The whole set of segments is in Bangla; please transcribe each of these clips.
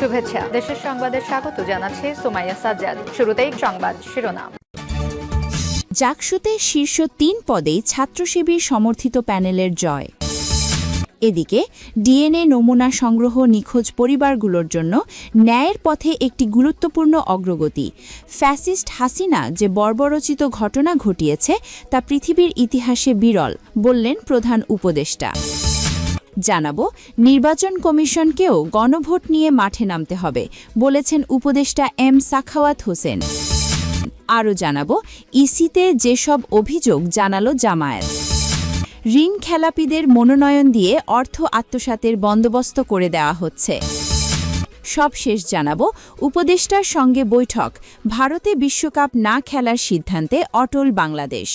শুভেচ্ছা। দেশের সংবাদে স্বাগত জানাচ্ছে সোমাইয়া সাজ্জাদ। শুরুতেই সংবাদ শিরোনাম। জাকসুতে শীর্ষ ৩ পদেই ছাত্র শিবির সমর্থিত প্যানেলের জয়। এদিকে ডিএনএ নমুনা সংগ্রহ নিখোঁজ পরিবারগুলোর জন্য ন্যায়ের পথে একটি গুরুত্বপূর্ণ অগ্রগতি। ফ্যাসিস্ট হাসিনা যে বর্বরোচিত ঘটনা ঘটিয়েছে তা পৃথিবীর ইতিহাসে বিরল, বললেন প্রধান উপদেষ্টা। জানাবো, নির্বাচন কমিশনকেও গণভোট নিয়ে মাঠে নামতে হবে, বলেছেন উপদেষ্টা এম সাখাওয়াত হোসেন। আরও জানাবো, ইসিতে যেসব অভিযোগ জানালো জামায়াত। ঋণ খেলাপিদের মনোনয়ন দিয়ে অর্থ আত্মসাতের বন্দোবস্ত করে দেওয়া হচ্ছে। সবশেষ জানাবো, উপদেষ্টার সঙ্গে বৈঠক, ভারতে বিশ্বকাপ না খেলার সিদ্ধান্তে অটল বাংলাদেশ।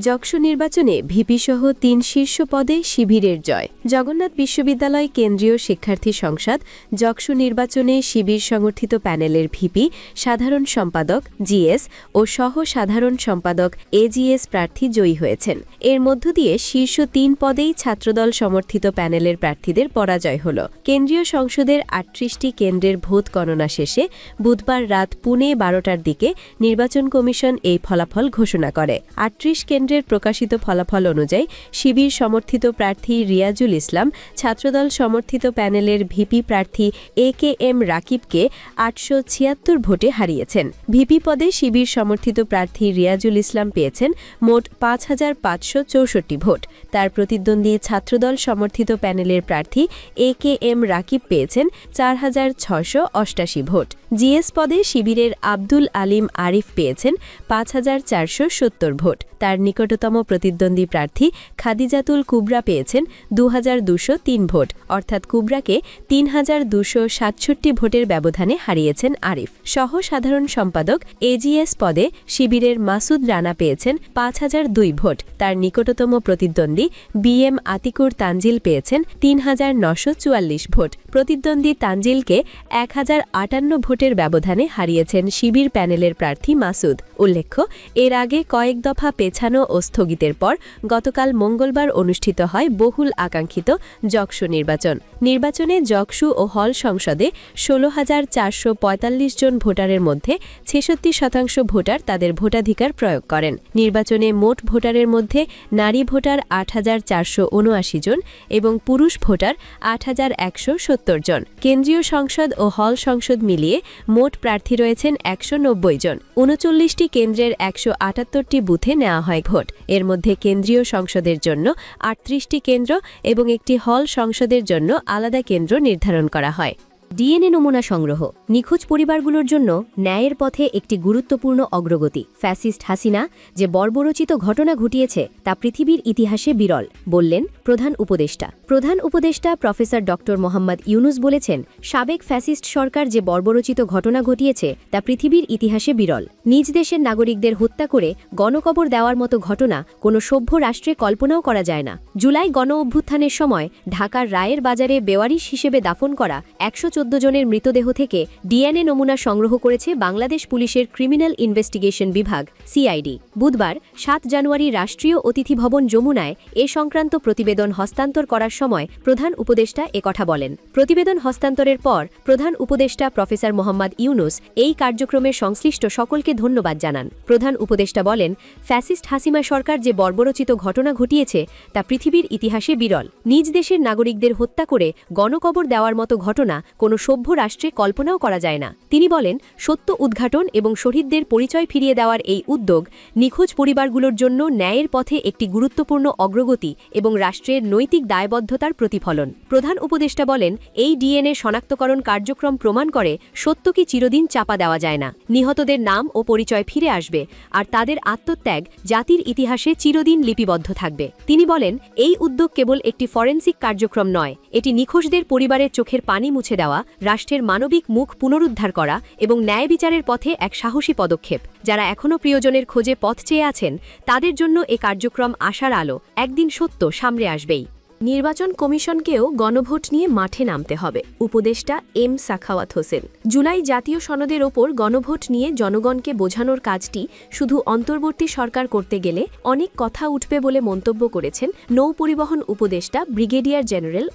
যকসু নির্বাচনে ভিপিসহ ৩ শীর্ষ পদে শিবিরের জয়। জগন্নাথ বিশ্ববিদ্যালয় কেন্দ্রীয় শিক্ষার্থী সংসদ যকসু নির্বাচনে শিবির সমর্থিত প্যানেলের ভিপি, সাধারণ সম্পাদক জিএস ও সহ সাধারণ সম্পাদক এজিএস প্রার্থী জয়ী হয়েছেন। এর মধ্য দিয়ে শীর্ষ ৩ পদেই ছাত্রদল সমর্থিত প্যানেলের প্রার্থীদের পরাজয় হল। কেন্দ্রীয় সংসদের ৩৮টি কেন্দ্রের ভোট গণনা শেষে বুধবার রাত পৌনে ১২টার দিকে নির্বাচন কমিশন এই ফলাফল ঘোষণা করে। ৩৮ কেন্দ্রের প্রকাশিত ফলাফল অনুযায়ী শিবির সমর্থিত প্রার্থী রিয়াজুল ইসলাম ছাত্রদল সমর্থিত প্যানেলের ভিপি প্রার্থী একেএম রাকিবকে ৮৭৬ ভোটে হারিয়েছেন। ভিপি পদে শিবির সমর্থিত প্রার্থী রিয়াজুল ইসলাম পেয়েছেন মোট ৫৫৬৪ ভোট। তার প্রতিদ্বন্দ্বী ছাত্রদল সমর্থিত প্যানেলের প্রার্থী একেএম রাকিব পেয়েছেন ৪৬৮৮ ভোট। জিএস পদে শিবিরের আব্দুল আলিম আরিফ পেয়েছেন ৫৪৭০ ভোট। তার নিকটতম প্রতিদ্বন্দ্বী প্রার্থী খাদিজাতুল কুবরা পেয়েছেন ২২০৩ ভোট, অর্থাৎ কুবরাকে ৩২৬৭ ভোটের ব্যবধানে হারিয়েছেন আরিফ। সহ সাধারণ সম্পাদক এজিএস পদে শিবিরের মাসুদ রানা পেয়েছেন ৫০০২ ভোট। তার নিকটতম প্রতিদ্বন্দ্বী বিএম আতিকুর তানজিল পেয়েছেন ৩৯৪৪ ভোট। প্রতিদ্বন্দ্বী তানজিলকে ১০৫৮ ভোটের ব্যবধানে হারিয়েছেন শিবির প্যানেলের প্রার্থী মাসুদ। উল্লেখ্য, এর আগে কয়েক দফা পেছানো ও স্থগিতের পর গতকাল মঙ্গলবার অনুষ্ঠিত হয় বহুল আকাঙ্ক্ষিত যকসু নির্বাচন। নির্বাচনে যকসু ও হল সংসদে ১৬,৪৪৫ জন ভোটারের মধ্যে ৬৬% ভোটার তাদের ভোটাধিকার প্রয়োগ করেন। নির্বাচনে মোট ভোটারের মধ্যে নারী ভোটার ৮,৪৭৯ জন এবং পুরুষ ভোটার ৮,১৭০ জন। কেন্দ্রীয় সংসদ ও হল সংসদ মিলিয়ে মোট প্রার্থী রয়েছেন ১৯০ জন। ৩৯টি কেন্দ্রের ১৭৮টি বুথে নেওয়া হয় ভোট। এর মধ্যে কেন্দ্রীয় সংসদের জন্য ৩৮টি কেন্দ্র এবং একটি হল সংসদের জন্য আলাদা কেন্দ্র নির্ধারণ করা হয়। ডিএনএ নমুনা সংগ্রহ, নিখোঁজ পরিবারগুলোর জন্য ন্যায়ের পথে একটি গুরুত্বপূর্ণ অগ্রগতি। ফ্যাসিস্ট হাসিনা যে বর্বরোচিত ঘটনা ঘটিয়েছে তা পৃথিবীর ইতিহাসে বিরল, বললেন প্রধান উপদেষ্টা। প্রধান উপদেষ্টা প্রফেসর ড মোহাম্মদ ইউনুস বলেছেন, সাবেক ফ্যাসিস্ট সরকার যে বর্বরোচিত ঘটনা ঘটিয়েছে তা পৃথিবীর ইতিহাসে বিরল। নিজ দেশের নাগরিকদের হত্যা করে গণকবর দেওয়ার মতো ঘটনা কোনো সভ্য রাষ্ট্রে কল্পনাও করা যায় না। জুলাই গণ অভ্যুত্থানের সময় ঢাকার রায়ের বাজারে বেওয়ারিশ হিসেবে দাফন করা ১১৪ জনের মৃতদেহ থেকে ডিএনএ নমুনা সংগ্রহ করেছে বাংলাদেশ পুলিশের ক্রিমিনাল ইনভেস্টিগেশন বিভাগ সিআইডি। বুধবার ৭ জানুয়ারি রাষ্ট্রীয় অতিথি ভবন যমুনায় এ সংক্রান্ত প্রতিবেদন হস্তান্তর করার সময় প্রধান উপদেষ্টা একথা বলেন। প্রতিবেদন হস্তান্তরের পর প্রধান উপদেষ্টা প্রফেসর মোহাম্মদ ইউনুস এই কার্যক্রমে সংশ্লিষ্ট সকলকে ধন্যবাদ জানান। প্রধান উপদেষ্টা বলেন, ফ্যাসিস্ট হাসিনা সরকার যে বর্বরোচিত ঘটনা ঘটিয়েছে তা পৃথিবীর ইতিহাসে বিরল। নিজ দেশের নাগরিকদের হত্যা করে গণকবর দেওয়ার মতো ঘটনা কোনো সভ্য রাষ্ট্রে কল্পনাও করা যায় না। তিনি বলেন, সত্য উদ্ঘাটন এবং শহীদদের পরিচয় ফিরিয়ে দেওয়ার এই উদ্যোগ নিখোঁজ পরিবারগুলোর জন্য ন্যায়ের পথে একটি গুরুত্বপূর্ণ অগ্রগতি এবং রাষ্ট্রের নৈতিক দায়বদ্ধতার প্রতিফলন। প্রধান উপদেষ্টা বলেন, এই ডিএনএ শনাক্তকরণ কার্যক্রম প্রমাণ করে সত্যকে চিরদিন চাপা দেওয়া যায় না। নিহতদের নাম ও পরিচয় ফিরে আসবে, আর তাদের আত্মত্যাগ জাতির ইতিহাসে চিরদিন লিপিবদ্ধ থাকবে। তিনি বলেন, এই উদ্যোগ কেবল একটি ফরেনসিক কার্যক্রম নয়, এটি নিখোঁজদের পরিবারের চোখের পানি মুছে দেওয়া, রাষ্ট্রের মানবিক মুখ পুনরুদ্ধার করা এবং ন্যায় বিচারের পথে এক সাহসী পদক্ষেপ। যারা এখনও প্রিয়জনের খোঁজে পথ চেয়ে আছেন তাদের জন্য এ কার্যক্রম আশার আলো। একদিন সত্য সামনে আসবেই। নির্বাচন কমিশনকেও গণভোট নিয়ে মাঠে নামতে হবে, উপদেষ্টা এম সাখাওয়াত হোসেন। জুলাই জাতীয় সনদের ওপর গণভোট নিয়ে জনগণকে বোঝানোর কাজটি শুধু অন্তর্বর্তী সরকার করতে গেলে অনেক কথা উঠবে বলে মন্তব্য করেছেন নৌ পরিবহন উপদেষ্টা brigadier general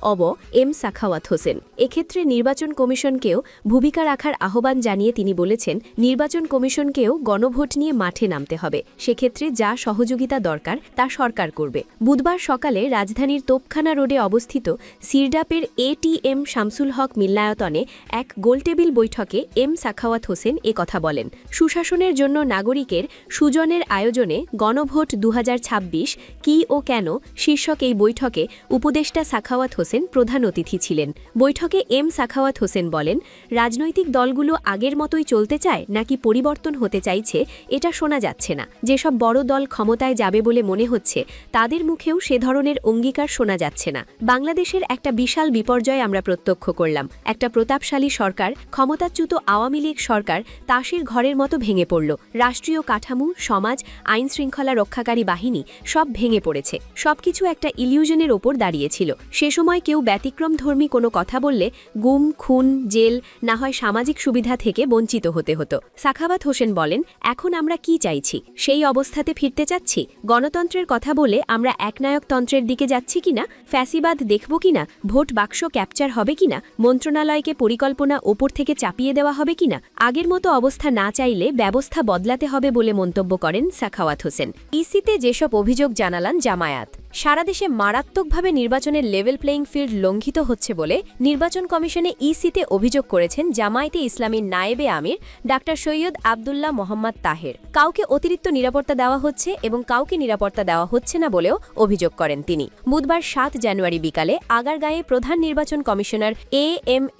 M Sakhawat Hossain. এক্ষেত্রে নির্বাচন কমিশনকেও ভূমিকা রাখার আহ্বান জানিয়ে তিনি বলেছেন, নির্বাচন কমিশনকেও গণভোট নিয়ে মাঠে নামতে হবে, সেক্ষেত্রে যা সহযোগিতা দরকার তা সরকার করবে। বুধবার সকালে রাজধানীর তোপখানা রোডে অবস্থিত সিরডাপের এটিএম শামসুল হক মিলনায়তনে এক গোলটেবিল বৈঠকে এম সাখাওয়াত হোসেন কথা বলেন। সুশাসনের জন্য নাগরিকের সুজনের আয়োজনে গণভোট 2026 কি ও কেন শীর্ষক এই বৈঠকে উপদেষ্টা সাখাওয়াত হোসেন প্রধান অতিথি ছিলেন। বৈঠকে এম সাখাওয়াত হোসেন বলেন, রাজনৈতিক দলগুলো আগের মতোই চলতে চায় নাকি পরিবর্তন হতে চাইছে এটা শোনা যাচ্ছে না। যেসব বড় দল ক্ষমতায় যাবে বলে মনে হচ্ছে তাদের মুখেও সে ধরনের অঙ্গীকার শোনা যাচ্ছে না। বাংলাদেশের একটা বিশাল বিপর্যয় আমরা প্রত্যক্ষ করলাম। একটা প্রতাপশালী সরকার, ক্ষমতাচ্যুত আওয়ামী লীগ সরকার তাসের ঘরের মতো ভেঙে পড়ল। রাষ্ট্রীয় কাঠামো, সমাজ, আইন শৃঙ্খলা রক্ষাকারী বাহিনী সব ভেঙে পড়েছে। সবকিছু একটা ইলিউশনের ওপর দাঁড়িয়েছিল। সে সময় কেউ ব্যতিক্রমধর্মী কোনো কথা বললে গুম, খুন, জেল, না হয় সামাজিক সুবিধা থেকে বঞ্চিত হতে হতো। সাখাওয়াত হোসেন বলেন, এখন আমরা কি চাইছি? সেই অবস্থাতে ফিরতে চাচ্ছি? গণতন্ত্রের কথা বলে আমরা একনায়কতন্ত্রের দিকে যাচ্ছি কিনা? ফ্যাসিবাদ দেখব কিনা? ভোট বাক্স ক্যাপচার হবে কিনা? মন্ত্রণালয়কে পরিকল্পনা ওপর থেকে চাপিয়ে দেওয়া হবে কিনা? আগের মতো অবস্থা না চাইলে ব্যবস্থা বদলাতে হবে বলে মন্তব্য করেন সাখাওয়াত হোসেন। ইসিতে যেসব অভিযোগ জানালান জামায়াত, সারা দেশে মারাত্মকভাবে নির্বাচনের লেভেল প্লেইং ফিল্ড লঙ্ঘিত হচ্ছে বলে নির্বাচন কমিশনে ইসিতে অভিযোগ করেছেন জামায়াতে ইসলামীর নায়েবে আমির ডাক্তার সৈয়দ আবদুল্লাহ মোহাম্মদ তাহের। কাউকে অতিরিক্ত নিরাপত্তা দেওয়া হচ্ছে এবং কাউকে নিরাপত্তা দেওয়া হচ্ছে না বলেও অভিযোগ করেন তিনি। বুধবার 7 জানুয়ারি বিকালে আগারগাঁয়ে প্রধান নির্বাচন কমিশনার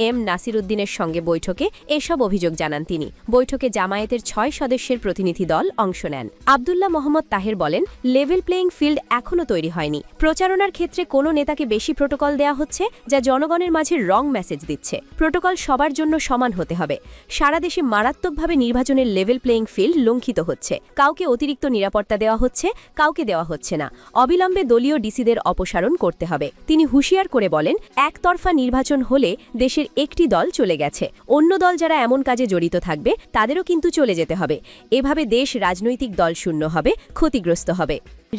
এম নাসির উদ্দিনের সঙ্গে বৈঠকে এসব অভিযোগ জানান তিনি। বৈঠকে জামায়াতের 6 সদস্যের প্রতিনিধি দল অংশ নেন। আবদুল্লাহ মোহাম্মদ তাহের বলেন, লেভেল প্লেইং ফিল্ড এখনও তৈরি হয়নি। প্রচারণার ক্ষেত্রে কোনো নেতাকে বেশি প্রোটোকল দেওয়া হচ্ছে, যা জনগণের মাঝে রং মেসেজ দিচ্ছে। প্রোটোকল সবার জন্য সমান হতে হবে। সারা দেশে মারাত্মকভাবে নির্বাচনের লেভেল প্লেইং ফিল্ড লঙ্ঘিত হচ্ছে। কাউকে অতিরিক্ত নিরাপত্তা দেওয়া হচ্ছে, কাউকে দেওয়া হচ্ছে না। অবিলম্বে দলীয় ডিসিদের অপসারণ করতে হবে। তিনি হুঁশিয়ার করে বলেন, একতরফা নির্বাচন হলে দেশের একটি দল চলে গেছে, অন্য দল যারা এমন কাজে জড়িত থাকবে তাদেরও কিন্তু চলে যেতে হবে। এভাবে দেশ রাজনৈতিক দল শূন্য হবে, ক্ষতিগ্রস্ত হবে।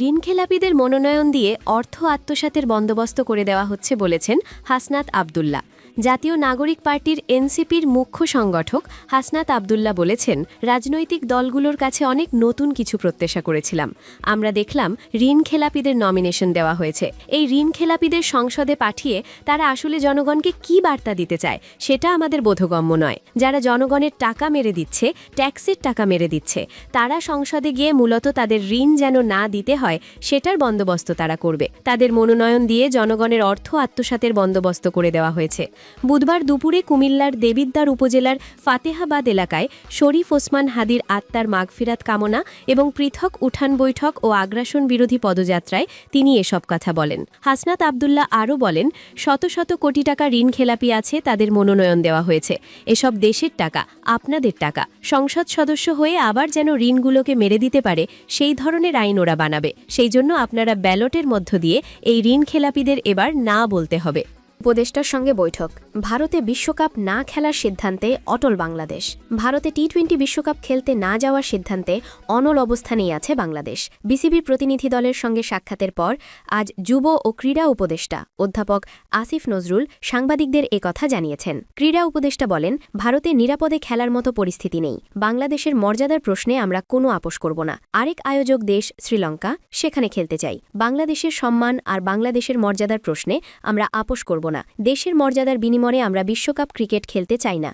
ঋণখেলাপিদের মনোনয়ন দিয়ে অর্থ আত্মসাতের বন্দোবস্ত করে দেওয়া হচ্ছে বলেছেন হাসনাত আবদুল্লাহ। জাতীয় নাগরিক পার্টির এনসিপির মুখ্য সংগঠক হাসনাত আবদুল্লাহ বলেছেন, রাজনৈতিক দলগুলোর কাছে অনেক নতুন কিছু প্রত্যাশা করেছিলাম। আমরা দেখলাম ঋণখেলাপিদের নমিনেশন দেওয়া হয়েছে। এই ঋণখেলাপিদের সংসদে পাঠিয়ে তারা আসলে জনগণকে কি বার্তা দিতে চায় সেটা আমাদের বোধগম্য নয়। যারা জনগণের টাকা মেরে দিচ্ছে, ট্যাক্সের টাকা মেরে দিচ্ছে, তারা সংসদে গিয়ে মূলত তাদের ঋণ যেন না দিতে হয় সেটার বন্দোবস্ত তারা করবে। তাদের মনোনয়ন দিয়ে জনগণের অর্থ আত্মসাতের বন্দোবস্ত করে দেওয়া হয়েছে। বুধবার দুপুরে কুমিল্লার দেবিদ্বার উপজেলার ফাতেহাবাদ এলাকায় শরীফ ওসমান হাদির আত্মার মাগফিরাত কামনা এবং পৃথক উঠান বৈঠক ও আগ্রাসন বিরোধী পদযাত্রায় তিনি এসব কথা বলেন। হাসনাত আবদুল্লাহ আরও বলেন, শত শত কোটি টাকা ঋণ খেলাপি আছে, তাদের মনোনয়ন দেওয়া হয়েছে। এসব দেশের টাকা, আপনাদের টাকা। সংসদ সদস্য হয়ে আবার যেন ঋণগুলোকে মেরে দিতে পারে সেই ধরনের আইন ওরা বানাবে। সেই জন্য আপনারা ব্যালটের মধ্য দিয়ে এই ঋণ খেলাপিদের এবার না বলতে হবে। উপদেষ্টার সঙ্গে বৈঠক। ভারতে বিশ্বকাপ না খেলার সিদ্ধান্তে অটল বাংলাদেশ। ভারতে টি-20 বিশ্বকাপ খেলতে না যাওয়ার সিদ্ধান্তে অনল অবস্থানেই আছে বাংলাদেশ। বিসিবির প্রতিনিধি দলের সঙ্গে সাক্ষাতের পর আজ যুব ও ক্রীড়া উপদেষ্টা অধ্যাপক আসিফ নজরুল সাংবাদিকদের একথা জানিয়েছেন। ক্রীড়া উপদেষ্টা বলেন, ভারতে নিরাপদে খেলার মতো পরিস্থিতি নেই। বাংলাদেশের মর্যাদার প্রশ্নে আমরা কোনো আপোষ করব না। আরেক আয়োজক দেশ শ্রীলঙ্কা, সেখানে খেলতে চাই। বাংলাদেশের সম্মান আর বাংলাদেশের মর্যাদার প্রশ্নে আমরা আপোষ করব না। দেশের মর্যাদার বিনিময়ে আমরা বিশ্বকাপ ক্রিকেট খেলতে চাই না।